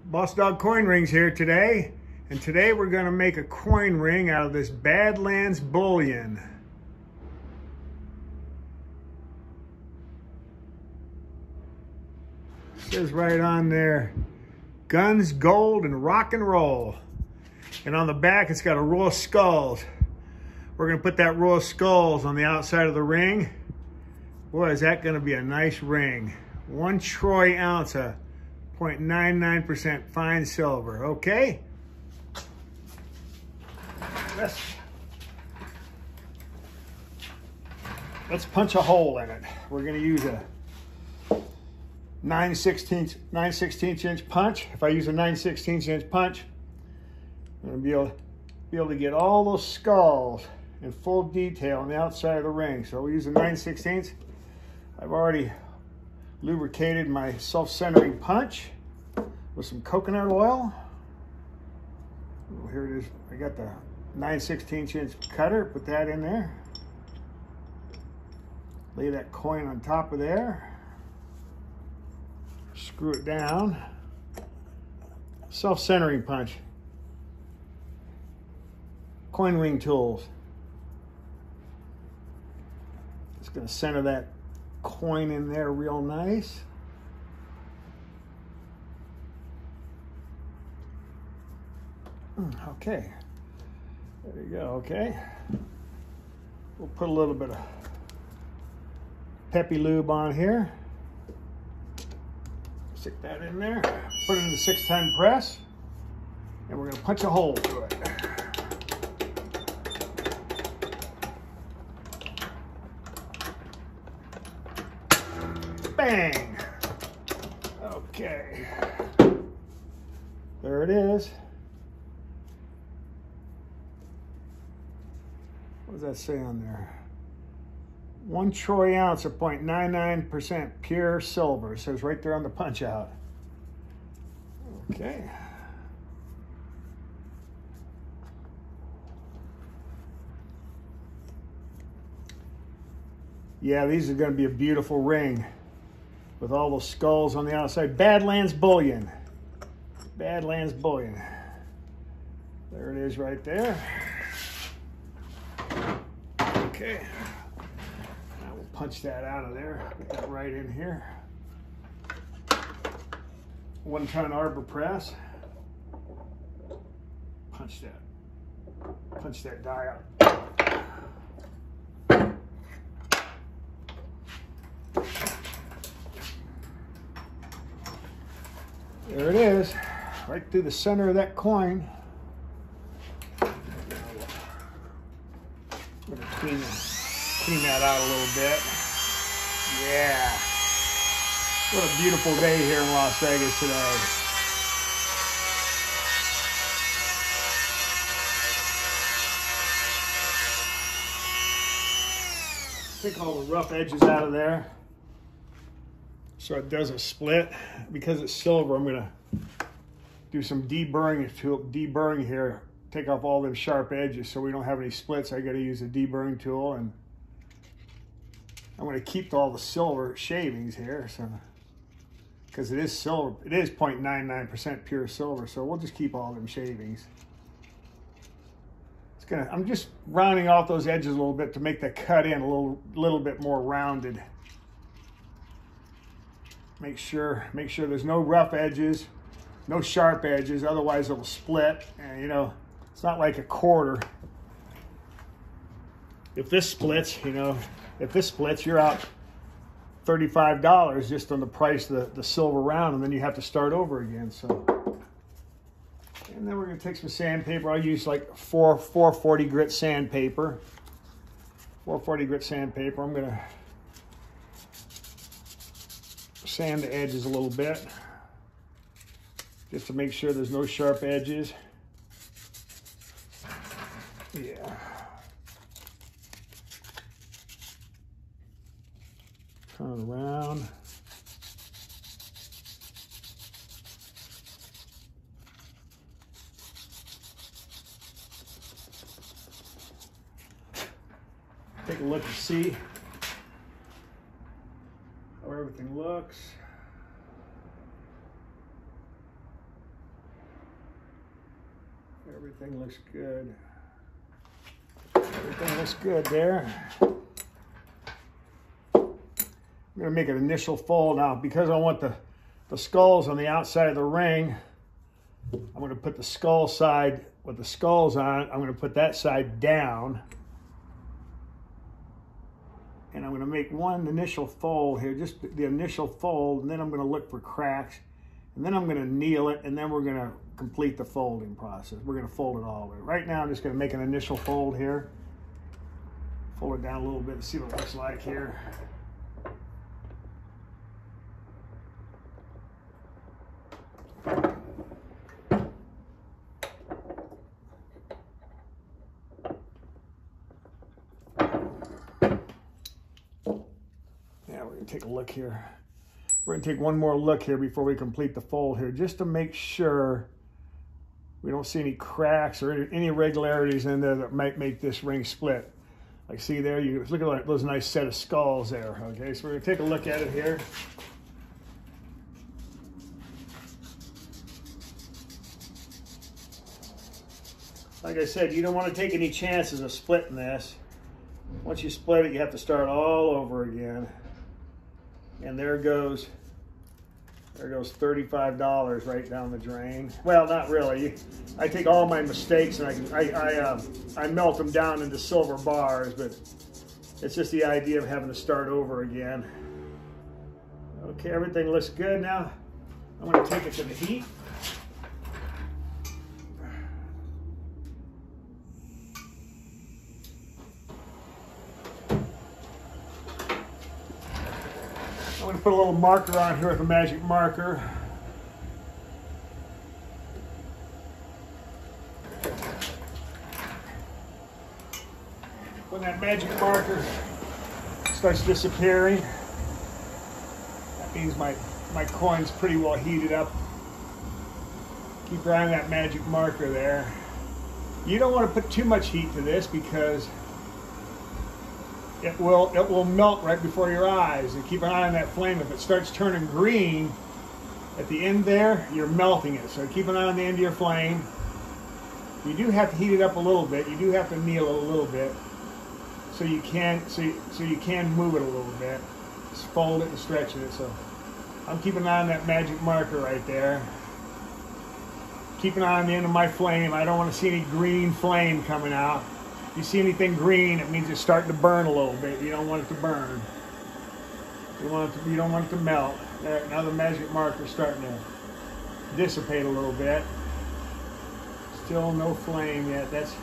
Boss Dog Coin Rings here today, and today we're going to make a coin ring out of this Badlands bullion. It says right on there, guns, gold, and rock and roll. And on the back it's got a row of skulls. We're going to put that row of skulls on the outside of the ring. Boy, is that going to be a nice ring. 1 troy ounce of 0.99% fine silver, okay? Let's punch a hole in it. We're gonna use a 9/16 inch punch. If I use a 9/16 inch punch, I'm gonna be able to get all those skulls in full detail on the outside of the ring. So we'll use a 9/16. I've already lubricated my self-centering punch with some coconut oil. Oh, here it is. I got the 9/16 inch cutter. Put that in there. Lay that coin on top of there. Screw it down. Self-centering punch. Coin ring tools. Just gonna center that coin in there real nice. Okay, there you go, okay. We'll put a little bit of Peppy Lube on here. Stick that in there, put it in the 6-ton press, and we're gonna punch a hole through it. Bang! Okay, there it is. What does that say on there? 1 troy ounce of 0.99% pure silver. It says right there on the punch out. Okay. Yeah, these are going to be a beautiful ring with all those skulls on the outside. Badlands bullion. Badlands bullion. There it is right there. Okay, now we'll punch that out of there, put that right in here. 1-ton arbor press. Punch that die out. There it is, right through the center of that coin. I'm gonna clean that out a little bit. Yeah. What a beautiful day here in Las Vegas today. Take all the rough edges out of there so it doesn't split. Because it's silver, I'm gonna do some deburring here. Take off all them sharp edges so we don't have any splits. I got to use a deburring tool, and I'm going to keep all the silver shavings here, so because it is silver, it is 0.99% pure silver, so we'll just keep all them shavings. I'm just rounding off those edges a little bit to make the cut in a little bit more rounded. Make sure there's no rough edges, no sharp edges, otherwise it'll split, and you know. It's not like a quarter. If this splits, you're out $35 just on the price of the silver round, and then you have to start over again. So, and then we're gonna take some sandpaper. I'll use like 440 grit sandpaper. 440 grit sandpaper. I'm gonna sand the edges a little bit, just to make sure there's no sharp edges. Yeah. Turn it around. Take a look and see how everything looks. Everything looks good. Everything looks good there. I'm gonna make an initial fold now because I want the skulls on the outside of the ring. I'm gonna put the skull side with the skulls on it. I'm gonna put that side down. And I'm gonna make one initial fold here, just the initial fold, and then I'm gonna look for cracks. And then I'm gonna kneel it, and then we're gonna complete the folding process. We're gonna fold it all the way. Right now, I'm just gonna make an initial fold here. Fold it down a little bit and see what it looks like here. Yeah, we're gonna take a look here. We're gonna take one more look here before we complete the fold here, just to make sure we don't see any cracks or any irregularities in there that might make this ring split. Like, see there, you look at those nice set of skulls there. Okay, so we're gonna take a look at it here. Like I said, you don't want to take any chances of splitting this. Once you split it, you have to start all over again. And there goes $35 right down the drain. Well, not really. I take all my mistakes and I melt them down into silver bars, but it's just the idea of having to start over again. Okay, everything looks good now. I'm going to take it to the heat. I'm going to put a little marker on here with a magic marker. When that magic marker starts disappearing, that means my coin's pretty well heated up. Keep your eye on that magic marker there. You don't want to put too much heat to this because it will melt right before your eyes. And keep an eye on that flame. If it starts turning green at the end there, you're melting it. So keep an eye on the end of your flame. You do have to heat it up a little bit. You do have to kneel it a little bit, so you can move it a little bit. Just fold it and stretch it. So I'm keeping an eye on that magic marker right there. Keep an eye on the end of my flame. I don't want to see any green flame coming out. If you see anything green, it means it's starting to burn a little bit. You don't want it to burn. You don't want it to melt. There, now the magic marker's starting to dissipate a little bit. Still no flame yet. That's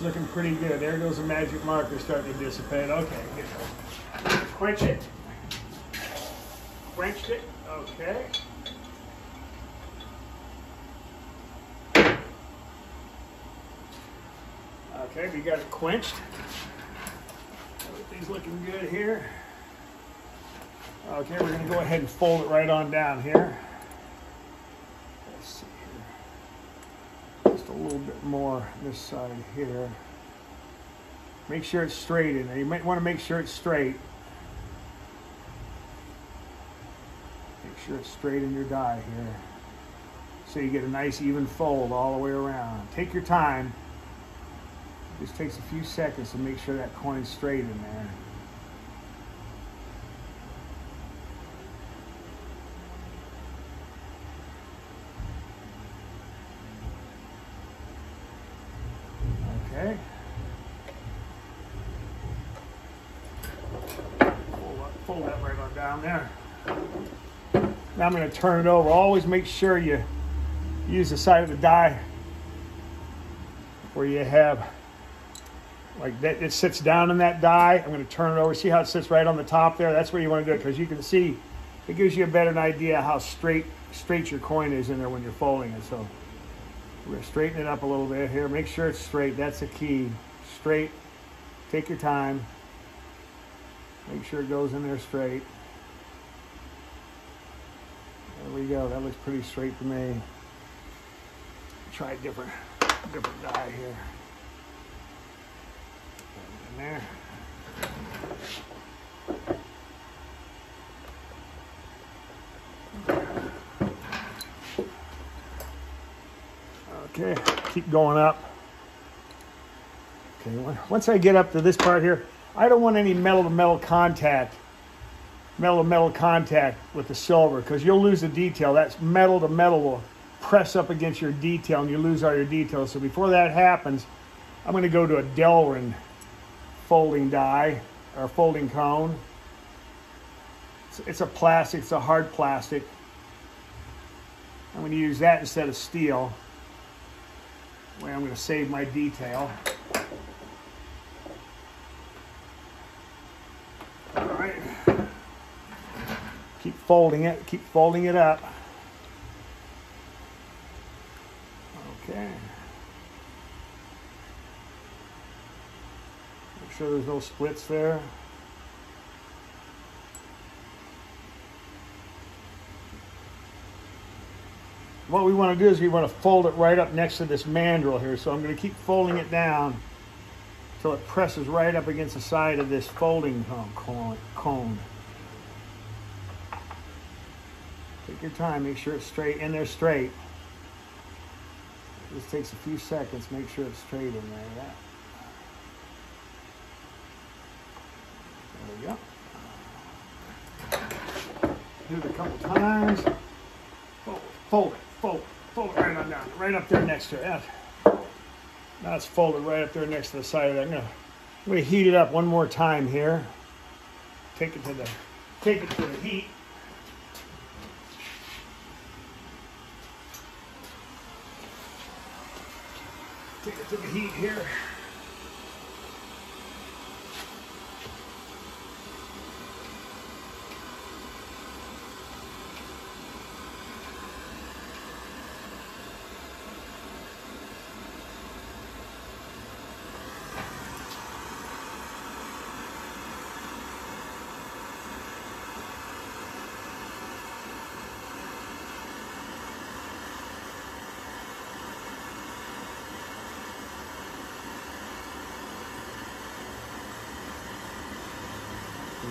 looking pretty good. There goes the magic marker starting to dissipate. Okay, good. Quench it. Quenched it. Okay. Okay, we got it quenched. Everything's looking good here. Okay, we're going to go ahead and fold it right on down here. Let's see here. Just a little bit more this side here. Make sure it's straight in there. You might want to make sure it's straight. Make sure it's straight in your die here, so you get a nice even fold all the way around. Take your time. It just takes a few seconds to make sure that coin's straight in there. Okay. Fold that right on down there. Now I'm going to turn it over. Always make sure you use the side of the die where you have like that. It sits down in that die. I'm going to turn it over. See how it sits right on the top there? That's where you want to do it, because you can see it gives you a better idea how straight your coin is in there when you're folding it. So we're going to straighten it up a little bit here. Make sure it's straight. That's the key. Straight. Take your time. Make sure it goes in there straight. There we go. That looks pretty straight to me. Try a different die here. In there. Okay. Keep going up. Okay, once I get up to this part here, I don't want any metal-to-metal contact with the silver, because you'll lose the detail. That's metal-to-metal will press up against your detail and you lose all your details. So before that happens, I'm going to go to a Delrin folding die or folding cone. It's a plastic, it's a hard plastic. I'm going to use that instead of steel. Way I'm going to save my detail. All right. Keep folding it up. Okay. Make sure there's no splits there. What we want to do is we want to fold it right up next to this mandrel here. So I'm going to keep folding it down until it presses right up against the side of this folding cone. Take your time, make sure it's straight in there straight. This takes a few seconds, make sure it's straight in there. Yeah. There we go. Do it a couple times. Fold it right on down, right up there next to it. Now it's folded right up there next to the side of that. I'm going to heat it up one more time here. Take it to the heat. Take it to the heat here.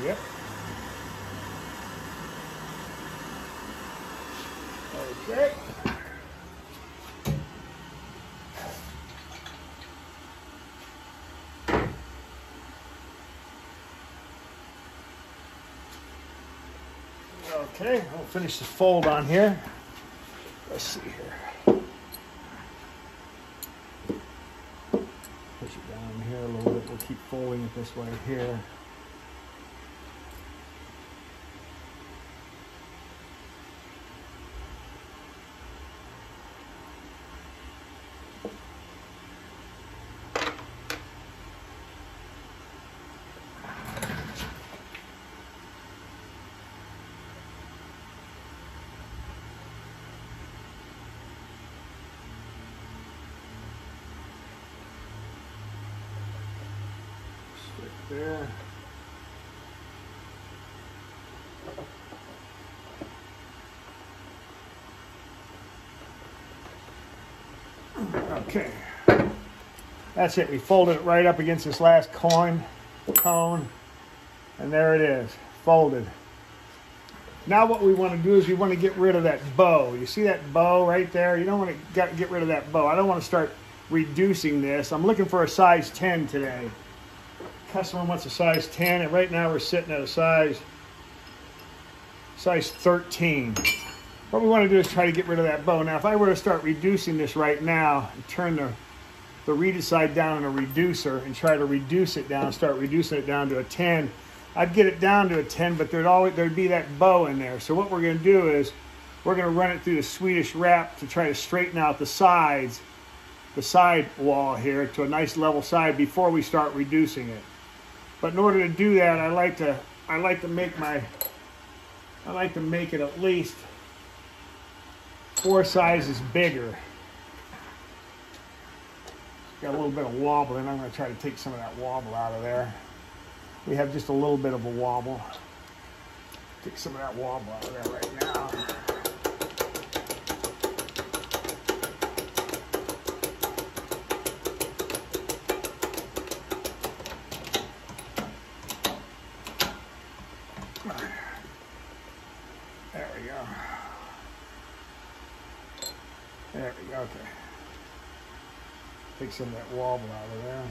Yep. Okay. Okay, I'll finish the fold on here. Let's see here. Push it down here a little bit. We'll keep folding it this way here. There. Okay, that's it. We folded it right up against this last cone, and there it is, folded. Now what we want to do is we want to get rid of that bow. You see that bow right there? You don't want to get rid of that bow. I don't want to start reducing this. I'm looking for a size 10 today. Customer wants a size 10, and right now we're sitting at a size 13. What we want to do is try to get rid of that bow. Now, if I were to start reducing this right now and turn the reeded side down on a reducer and try to reduce it down, start reducing it down to a 10, I'd get it down to a 10, but there'd be that bow in there. So what we're going to do is we're going to run it through the Swedish wrap to try to straighten out the sides, the side wall here to a nice level side before we start reducing it. But in order to do that, I like to make it at least 4 sizes bigger. Got a little bit of wobble, and I'm going to try to take some of that wobble out of there. We have just a little bit of a wobble. Take some of that wobble out of there right now. There we go. There we go, okay. Take some of that wobble out of there.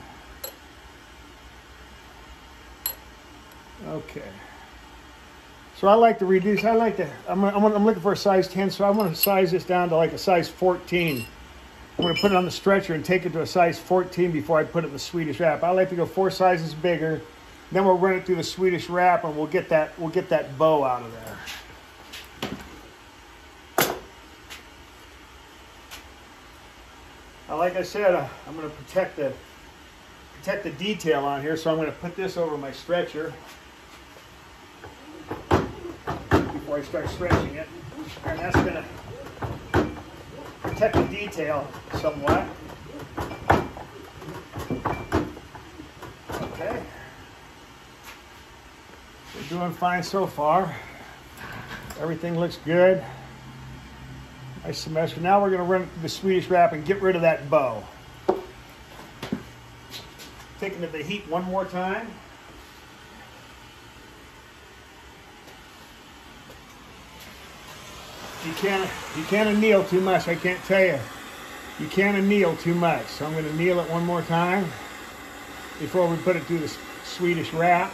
Okay. So I like to reduce. I'm looking for a size 10, so I want to size this down to like a size 14. I'm going to put it on the stretcher and take it to a size 14 before I put it in the Swedish wrap. I like to go 4 sizes bigger. Then we'll run it through the Swedish wrap, and we'll get that bow out of there. Like I said, I'm going to protect the detail on here, so I'm going to put this over my stretcher before I start stretching it, and that's going to protect the detail somewhat. Okay, we're doing fine so far. Everything looks good. Nice semester. Now we're going to run it through the Swedish wrap and get rid of that bow. Taking it to the heat one more time. You can't anneal too much, I can't tell you. You can't anneal too much. So I'm going to anneal it one more time before we put it through the Swedish wrap.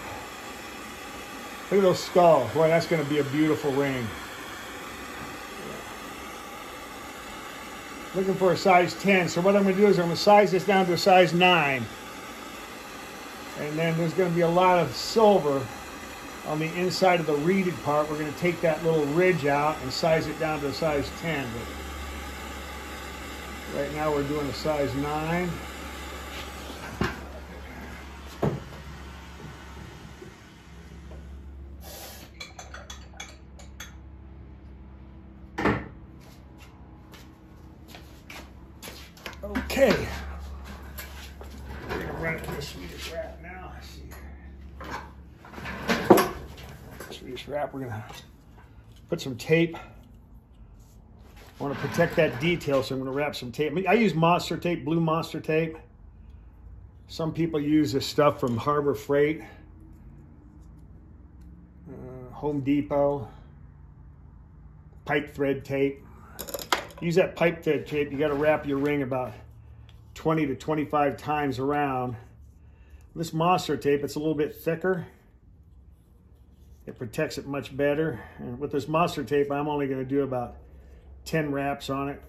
Look at those skulls. Boy, that's going to be a beautiful ring. Looking for a size 10. So what I'm going to do is I'm going to size this down to a size 9. And then there's going to be a lot of silver on the inside of the reeded part. We're going to take that little ridge out and size it down to a size 10. But right now we're doing a size 9. Okay. We're going to run it through the Swedish wrap now. Let's see. Swedish wrap, we're going to put some tape. I want to protect that detail, so I'm going to wrap some tape. I use Monster tape, blue Monster tape. Some people use this stuff from Harbor Freight, Home Depot, pipe thread tape. Use that pipe thread tape. You got to wrap your ring about 20 to 25 times around. This Monster tape, it's a little bit thicker. It protects it much better. And with this Monster tape, I'm only going to do about 10 wraps on it.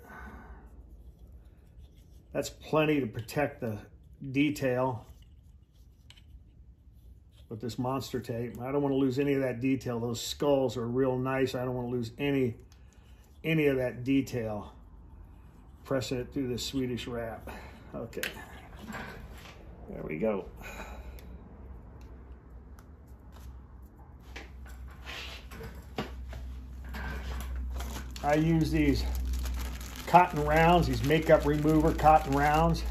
That's plenty to protect the detail with this Monster tape. I don't want to lose any of that detail. Those skulls are real nice. I don't want to lose any of that detail. Pressing it through the Swedish wrap. Okay, there we go. I use these cotton rounds, these makeup remover cotton rounds.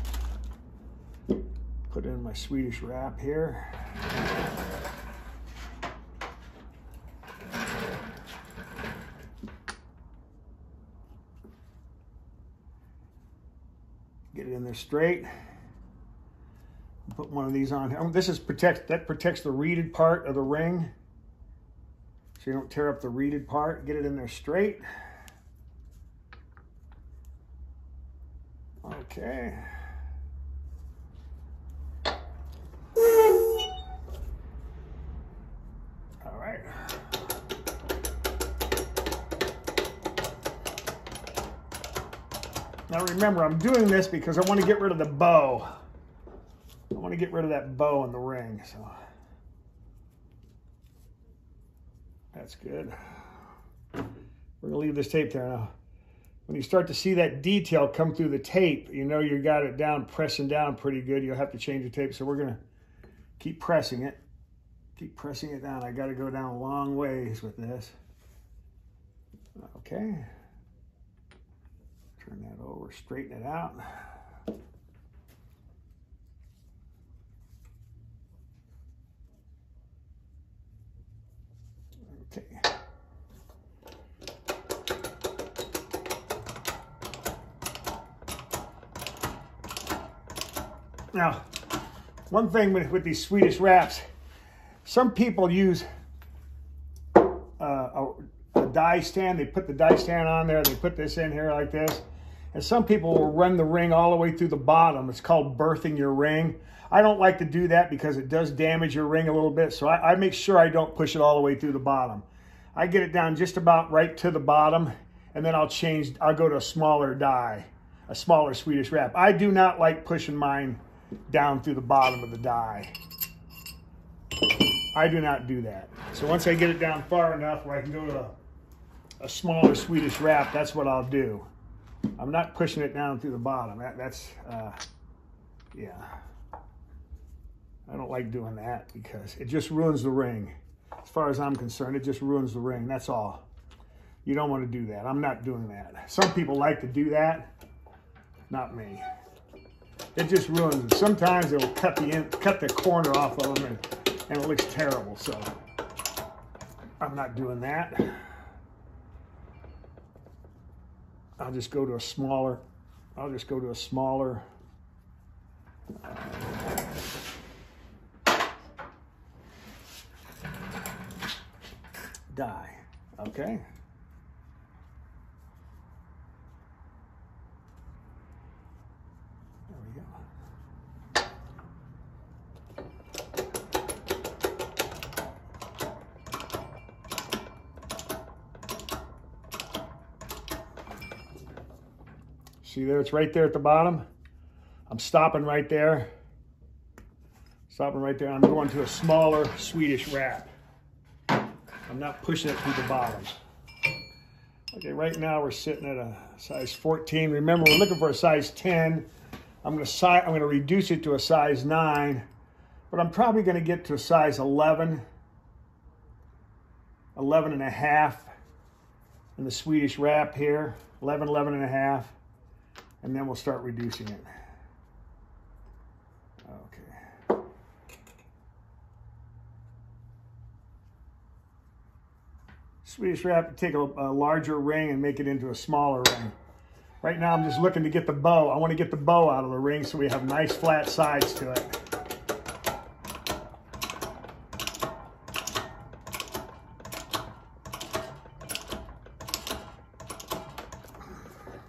Put in my Swedish wrap here. Get it in there straight. Put one of these on here. This protects the reeded part of the ring, so you don't tear up the reeded part. Get it in there straight. Okay. All right. Now remember, I'm doing this because I want to get rid of the bow. I want to get rid of that bow in the ring, so that's good. We're going to leave this tape there now. When you start to see that detail come through the tape, you know you got it down, pressing down pretty good. You'll have to change the tape, so we're going to keep pressing it. Keep pressing it down. I got to go down a long ways with this. Okay. Turn that over, straighten it out. Okay. Now, one thing with these Swedish wraps, some people use a die stand. They put the die stand on there. They put this in here like this. And some people will run the ring all the way through the bottom. It's called berthing your ring. I don't like to do that because it does damage your ring a little bit. So I make sure I don't push it all the way through the bottom. I get it down just about right to the bottom, and then I'll go to a smaller die, a smaller Swedish wrap. I do not like pushing mine down through the bottom of the die. I do not do that. So once I get it down far enough where I can go to a smaller Swedish wrap, that's what I'll do. I'm not pushing it down through the bottom. Yeah. I don't like doing that because it just ruins the ring. As far as I'm concerned, it just ruins the ring. That's all. You don't want to do that. I'm not doing that. Some people like to do that. Not me. It just ruins it. Sometimes it'll cut the corner off of them and it looks terrible. So I'm not doing that. I'll just go to a smaller die. Okay. There we go. See there, it's right there at the bottom. I'm stopping right there. Stopping right there. I'm going to a smaller Swedish wrap. I'm not pushing it through the bottom. Okay, right now we're sitting at a size 14. Remember, we're looking for a size 10. I'm going to reduce it to a size 9, but I'm probably going to get to a size 11, 11 and a half in the Swedish wrap here, 11, 11 and a half, and then we'll start reducing it. Okay. Swedish wrap, take a larger ring and make it into a smaller ring. Right now I'm just looking to get the bow. I want to get the bow out of the ring so we have nice flat sides to it.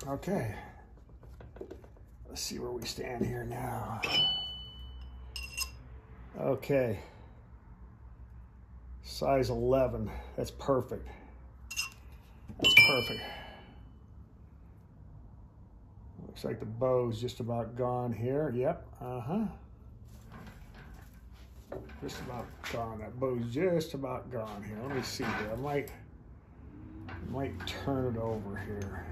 Okay. Let's see where we stand here now. Okay. Size 11. That's perfect. That's perfect. Looks like the bow's just about gone here. Yep. Just about gone. That bow's just about gone here. Let me see here. I might turn it over here.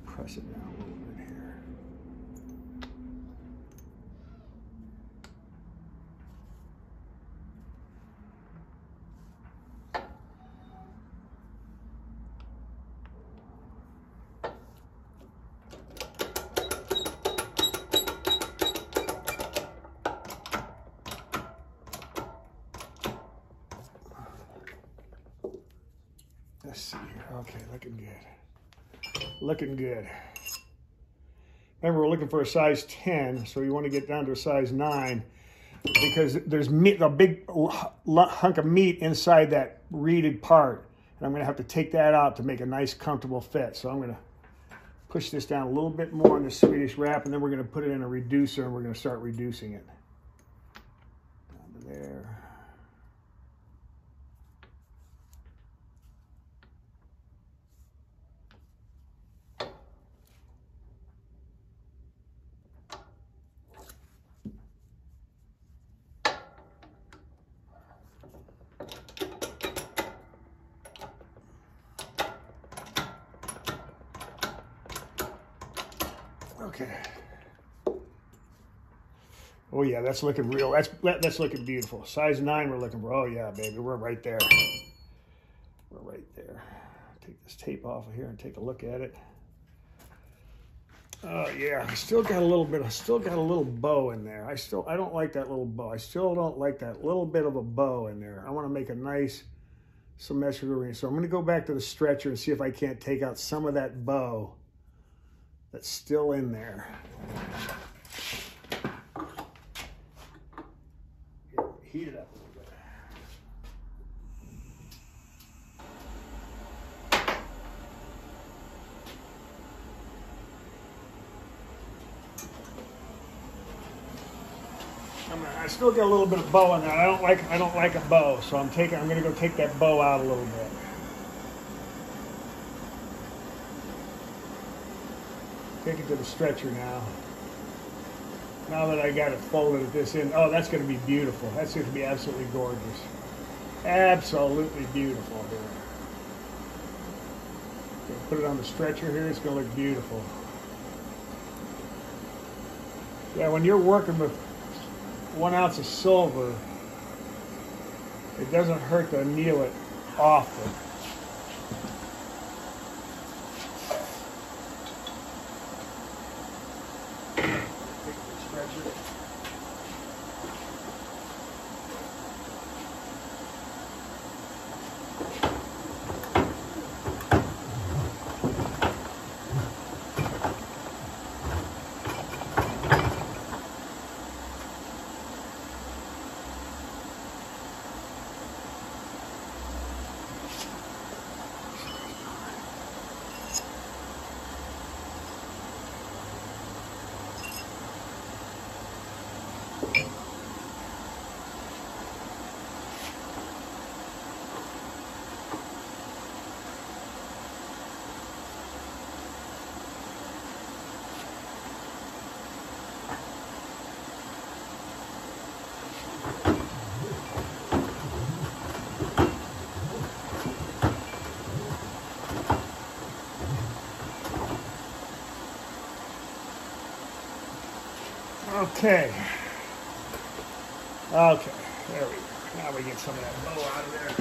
Press it down a little bit here. Let's see here. Okay, looking good. Looking good. Remember, we're looking for a size 10, so you want to get down to a size 9 because there's meat, a big hunk of meat inside that reeded part, and I'm going to have to take that out to make a nice, comfortable fit. So I'm going to push this down a little bit more in the Swedish wrap, and then we're going to put it in a reducer, and we're going to start reducing it. Down to there. Okay. Oh yeah, that's looking real. That's looking beautiful. Size 9 we're looking for. Oh yeah, baby, we're right there. We're right there. Take this tape off of here and take a look at it. Oh yeah, I still got a little bow in there. I don't like that little bow. I still don't like that little bit of a bow in there. I want to make a nice symmetrical ring. So I'm going to go back to the stretcher and see if I can't take out some of that bow that's still in there. Heat it up a little bit. I still got a little bit of bow in that. I don't like a bow, so I'm gonna go take that bow out a little bit. Take it to the stretcher now. Now that I got it folded at this end, oh, that's going to be beautiful. That's going to be absolutely gorgeous. Absolutely beautiful here. Put it on the stretcher here. It's going to look beautiful. Yeah, when you're working with 1 ounce of silver, it doesn't hurt to anneal it often. Okay. Okay, there we go. Now we get some of that bow out of there.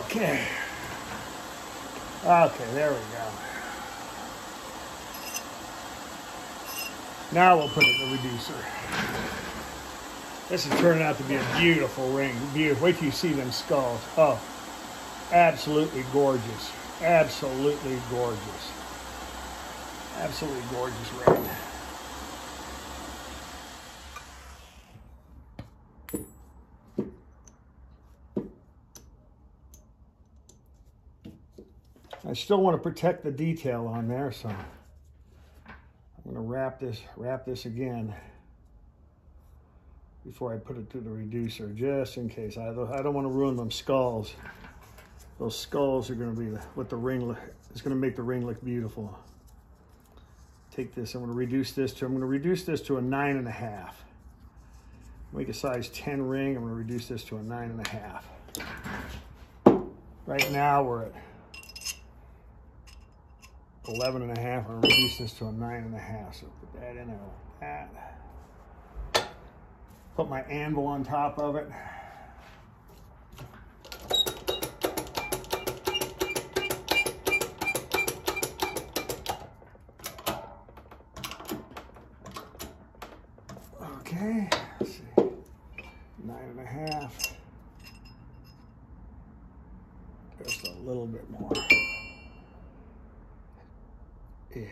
Okay. Okay, there we go. Now we'll put it in the reducer. This is turning out to be a beautiful ring. Beautiful. Wait till you see them skulls. Oh, absolutely gorgeous. Absolutely gorgeous. Absolutely gorgeous ring. I still want to protect the detail on there, so I'm going to wrap this again before I put it through the reducer, just in case. I don't want to ruin them skulls. Those skulls are going to be what the ring is going to make the ring look beautiful. Take this. I'm going to reduce this to a 9.5. Make a size 10 ring. I'm going to reduce this to a 9.5. Right now we're at 11.5. I'm going to reduce this to a 9.5. So put that in there like that. Put my anvil on top of it. Okay, let's see. 9.5. Just a little bit more. Yeah.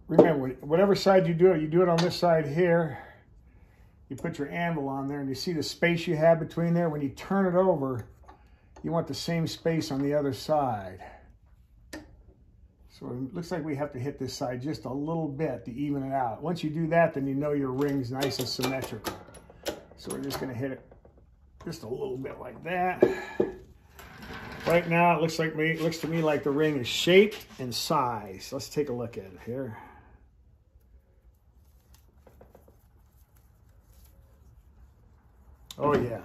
Remember, whatever side you do it on this side here. You put your anvil on there and you see the space you have between there. When you turn it over, you want the same space on the other side. So it looks like we have to hit this side just a little bit to even it out. Once you do that, then you know your ring's nice and symmetrical. So we're just gonna hit it just a little bit like that. Right now, it looks to me like the ring is shaped and sized. Let's take a look at it here. Oh yeah.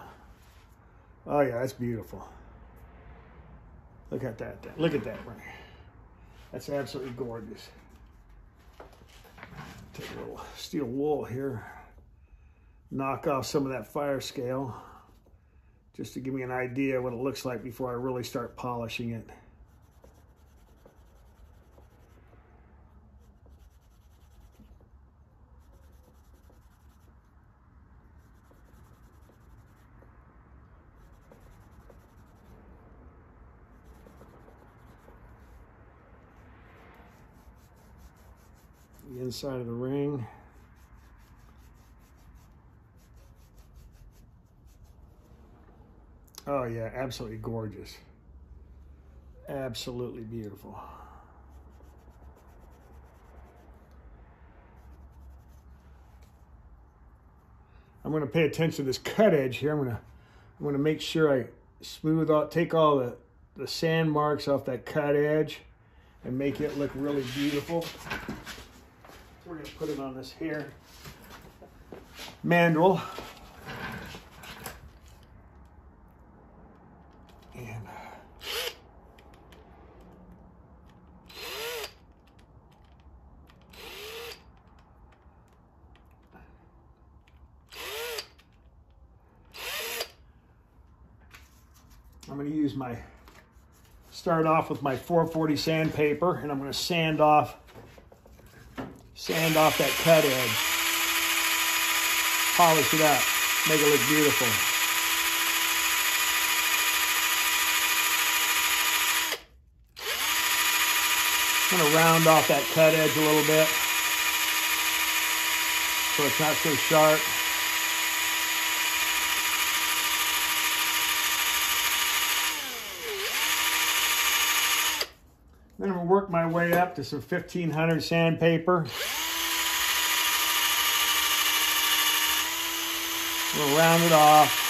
Oh yeah, that's beautiful. Look at that. Look at that ring. That's absolutely gorgeous. Take a little steel wool here. Knock off some of that fire scale, just to give me an idea what it looks like before I really start polishing it. the inside of the ring. Oh yeah, absolutely gorgeous. Absolutely beautiful. I'm going to pay attention to this cut edge here. I'm going to make sure I smooth out, take all the sand marks off that cut edge and make it look really beautiful. So we're going to put it on this here mandrel. And I'm going to use start off with my 440 sandpaper, and I'm going to sand off that cut edge. Polish it up, make it look beautiful. I'm going to round off that cut edge a little bit so it's not so sharp. Then I'm going to work my way up to some 1500 sandpaper. We'll round it off.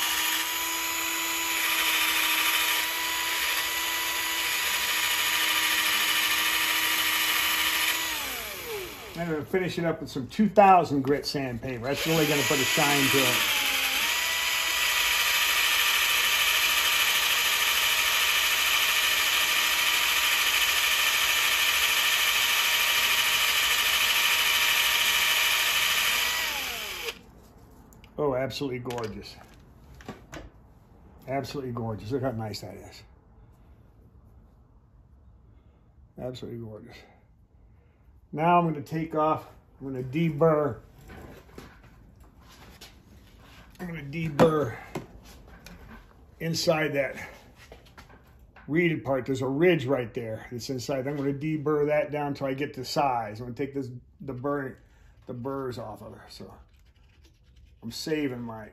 I'm going to finish it up with some 2000 grit sandpaper. That's really going to put a shine to it. Oh, absolutely gorgeous. Absolutely gorgeous. Look how nice that is. Absolutely gorgeous. Now I'm going to take off, I'm going to deburr. I'm going to deburr inside that reeded part. There's a ridge right there that's inside. I'm going to deburr that down until I get to size. I'm going to take the burrs off of her. So I'm saving my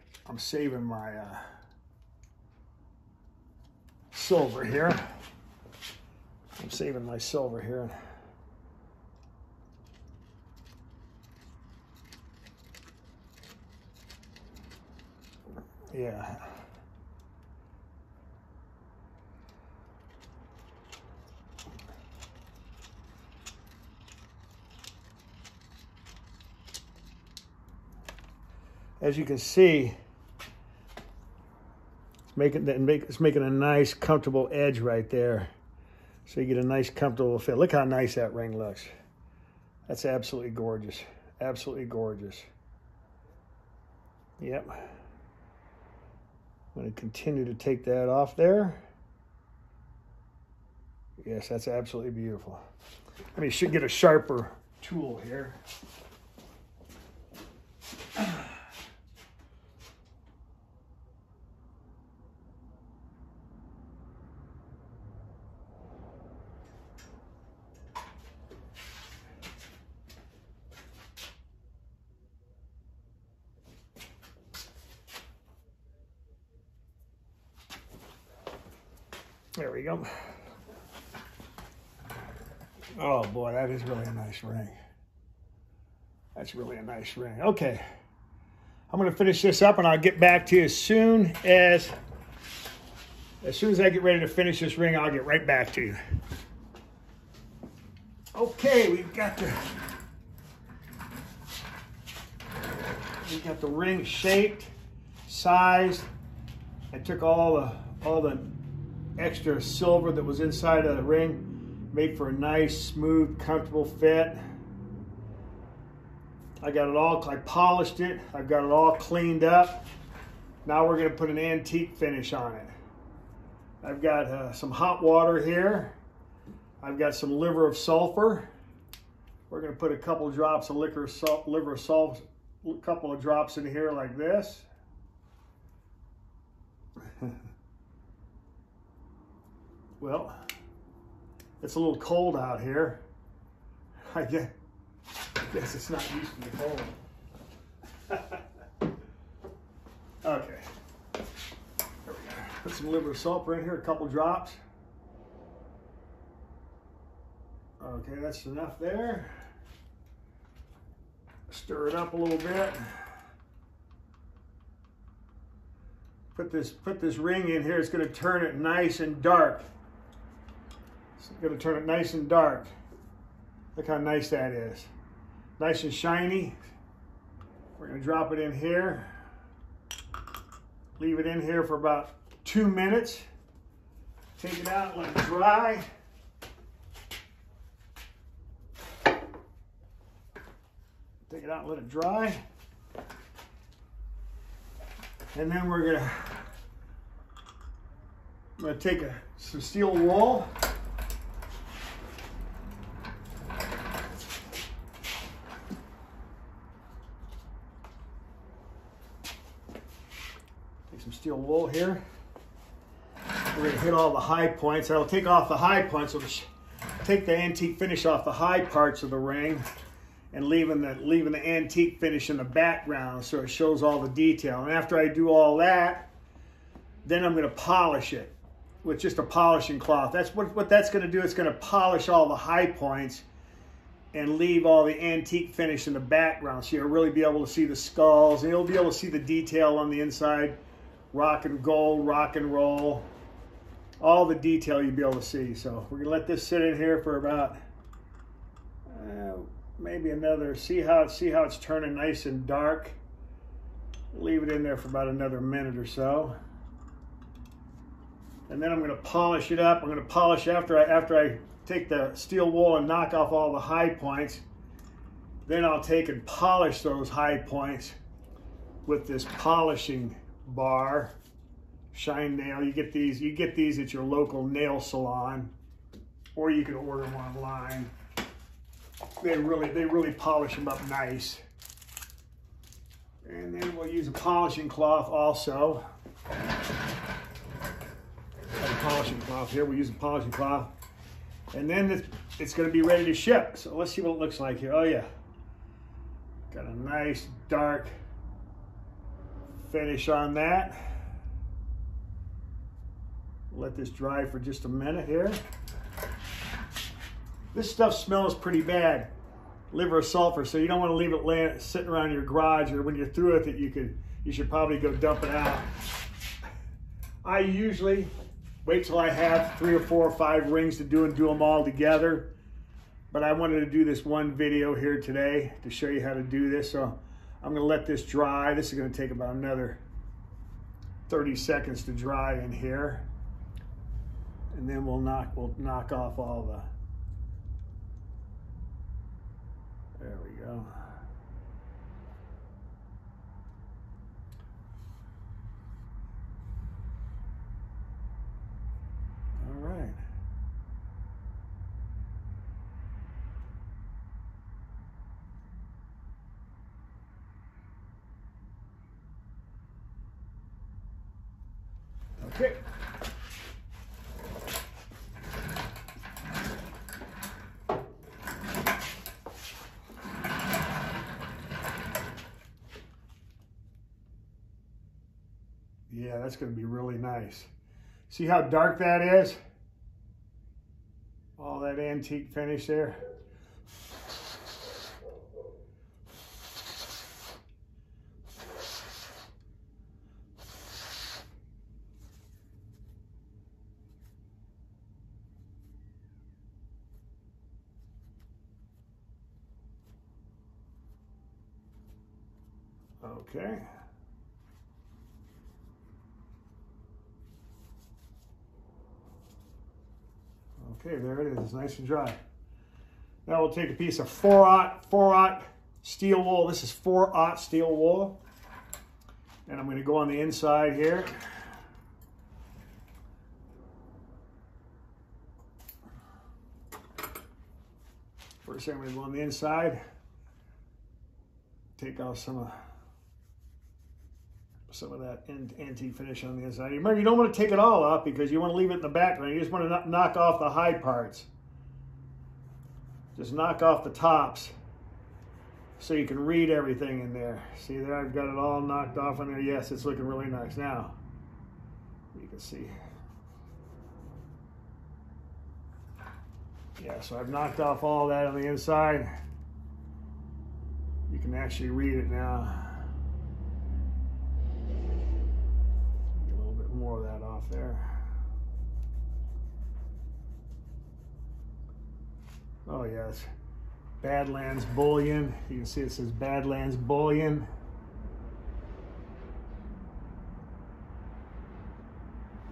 silver here. I'm saving my silver here. Yeah. As you can see, it's making a nice, comfortable edge right there. So you get a nice, comfortable fit. Look how nice that ring looks. That's absolutely gorgeous. Absolutely gorgeous. Yep. I'm going to continue to take that off there. Yes, that's absolutely beautiful. I mean, you should get a sharper tool here. There we go. Oh boy, that is really a nice ring. That's really a nice ring. Okay, I'm going to finish this up and I'll get back to you as soon as I get ready to finish this ring. I'll get right back to you. Okay, we've got the ring shaped, sized. I took all the extra silver that was inside of the ring, made for a nice, smooth, comfortable fit. I polished it. I've got it all cleaned up. Now we're going to put an antique finish on it. I've got some hot water here. I've got some liver of sulfur. We're going to put a couple of drops of liver of sulfur, a couple of drops in here like this. Well, it's a little cold out here. I Guess it's not used to the cold. Okay. There we go. Put some liver salt right here, a couple drops. Okay, that's enough there. Stir it up a little bit. Put this ring in here. It's going to turn it nice and dark. It's going to turn it nice and dark. Look how nice that is. Nice and shiny. We're going to drop it in here. Leave it in here for about 2 minutes. Take it out, let it dry. Take it out and let it dry. And then we're gonna take some steel wool. Take some steel wool here. We're gonna hit all the high points. I'll take off the high points. We'll take the antique finish off the high parts of the ring, and leaving the antique finish in the background so it shows all the detail. And after I do all that, then I'm going to polish it with just a polishing cloth. That's what that's going to do. It's going to polish all the high points and leave all the antique finish in the background, so you'll really be able to see the skulls, and you'll be able to see the detail on the inside. Rock and gold, rock and roll, all the detail you'll be able to see. So we're going to let this sit in here for about maybe another, see how it's turning nice and dark. Leave it in there for about another minute or so. And then I'm going to polish it up. I'm going to polish after I take the steel wool and knock off all the high points. Then I'll take and polish those high points with this polishing bar. Shine nail. You get these at your local nail salon, or you can order them online. They really polish them up nice. And then we'll use a polishing cloth also. Got a polishing cloth here. We'll use a polishing cloth. And then it's going to be ready to ship. So let's see what it looks like here. Oh yeah. Got a nice dark finish on that. Let this dry for just a minute here. This stuff smells pretty bad, liver of sulfur, so you don't want to leave it sitting around your garage, or when you're through with it, you should probably go dump it out. I usually wait till I have 3 or 4 or 5 rings to do and do them all together, but I wanted to do this one video here today to show you how to do this, so I'm going to let this dry. This is going to take about another 30 seconds to dry in here, and then we'll knock off all the. There we go. All right. Okay. Yeah, that's going to be really nice. See how dark that is? All that antique finish there. Okay. Okay, there it is. It's nice and dry. Now we'll take a piece of 4/0 steel wool. This is 4/0 steel wool. And I'm going to go on the inside here. First I'm going to go on the inside. Take off some of that antique finish on the inside. Remember, you don't want to take it all off because you want to leave it in the background. You just want to knock off the high parts. Just knock off the tops. so you can read everything in there. See there, I've got it all knocked off in there. Yes, it's looking really nice now. You can see. Yeah, so I've knocked off all that on the inside. You can actually read it now. Get a little bit more of that off there. Oh yes, Badlands Bullion. You can see it says Badlands Bullion.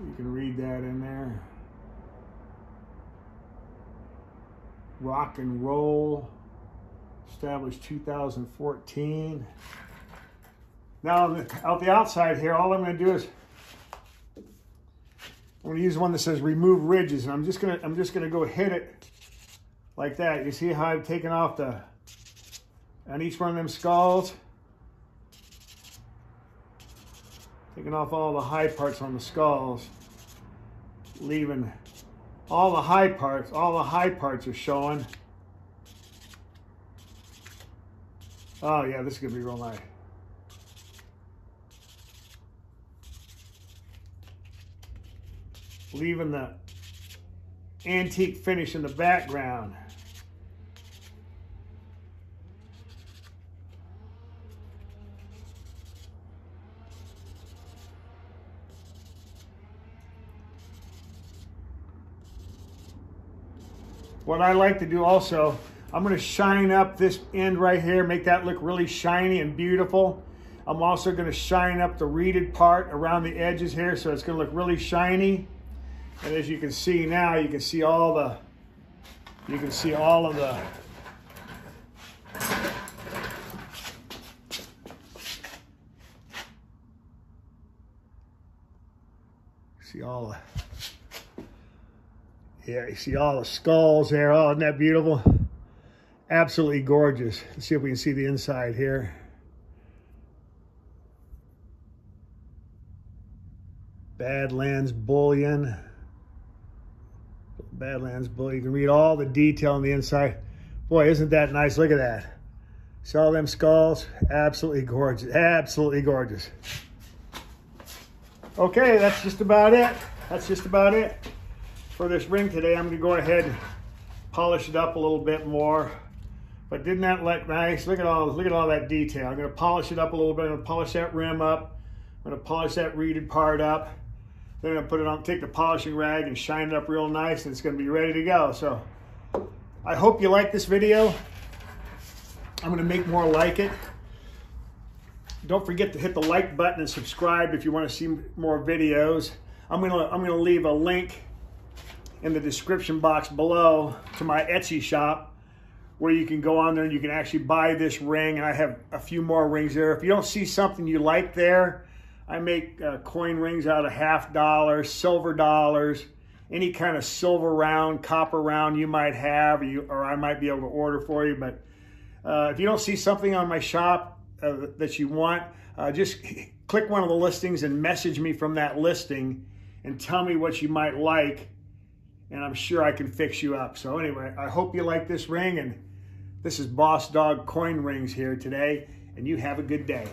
You can read that in there. Rock and Roll, established 2014. Now out the outside here, all I'm going to do is I'm going to use one that says remove ridges, and I'm just going to go hit it like that. You see how I've taken off on each one of them skulls, taking off all the high parts on the skulls, leaving all the high parts. All the high parts are showing. Oh yeah, this is gonna be real nice. Leaving the antique finish in the background. What I like to do also, I'm going to shine up this end right here, make that look really shiny and beautiful. I'm also going to shine up the reeded part around the edges here, so it's going to look really shiny. And as you can see now, you can see all of the, see all the, yeah, you see all the skulls there. Oh, isn't that beautiful? Absolutely gorgeous. Let's see if we can see the inside here. Badlands Bullion. Badlands Bullion. You can read all the detail on the inside. Boy, isn't that nice? Look at that. See all them skulls? Absolutely gorgeous. Absolutely gorgeous. Okay, that's just about it. That's just about it for this ring today. I'm going to go ahead and polish it up a little bit more. But didn't that look nice? Look at all that detail. I'm going to polish it up a little bit. I'm going to polish that rim up. I'm going to polish that reeded part up. Then I'm going to put it on, take the polishing rag and shine it up real nice, and it's going to be ready to go. So I hope you like this video. I'm going to make more like it. Don't forget to hit the like button and subscribe if you want to see more videos. I'm going to leave a link in the description box below to my Etsy shop, where you can go on there and you can actually buy this ring. And I have a few more rings there. If you don't see something you like there, I make coin rings out of $50, silver dollars, any kind of silver round, copper round you might have, or I might be able to order for you. But if you don't see something on my shop that you want, just click one of the listings and message me from that listing and tell me what you might like, and I'm sure I can fix you up. So anyway, I hope you like this ring, and this is Boss Dog Coin Rings here today, and you have a good day.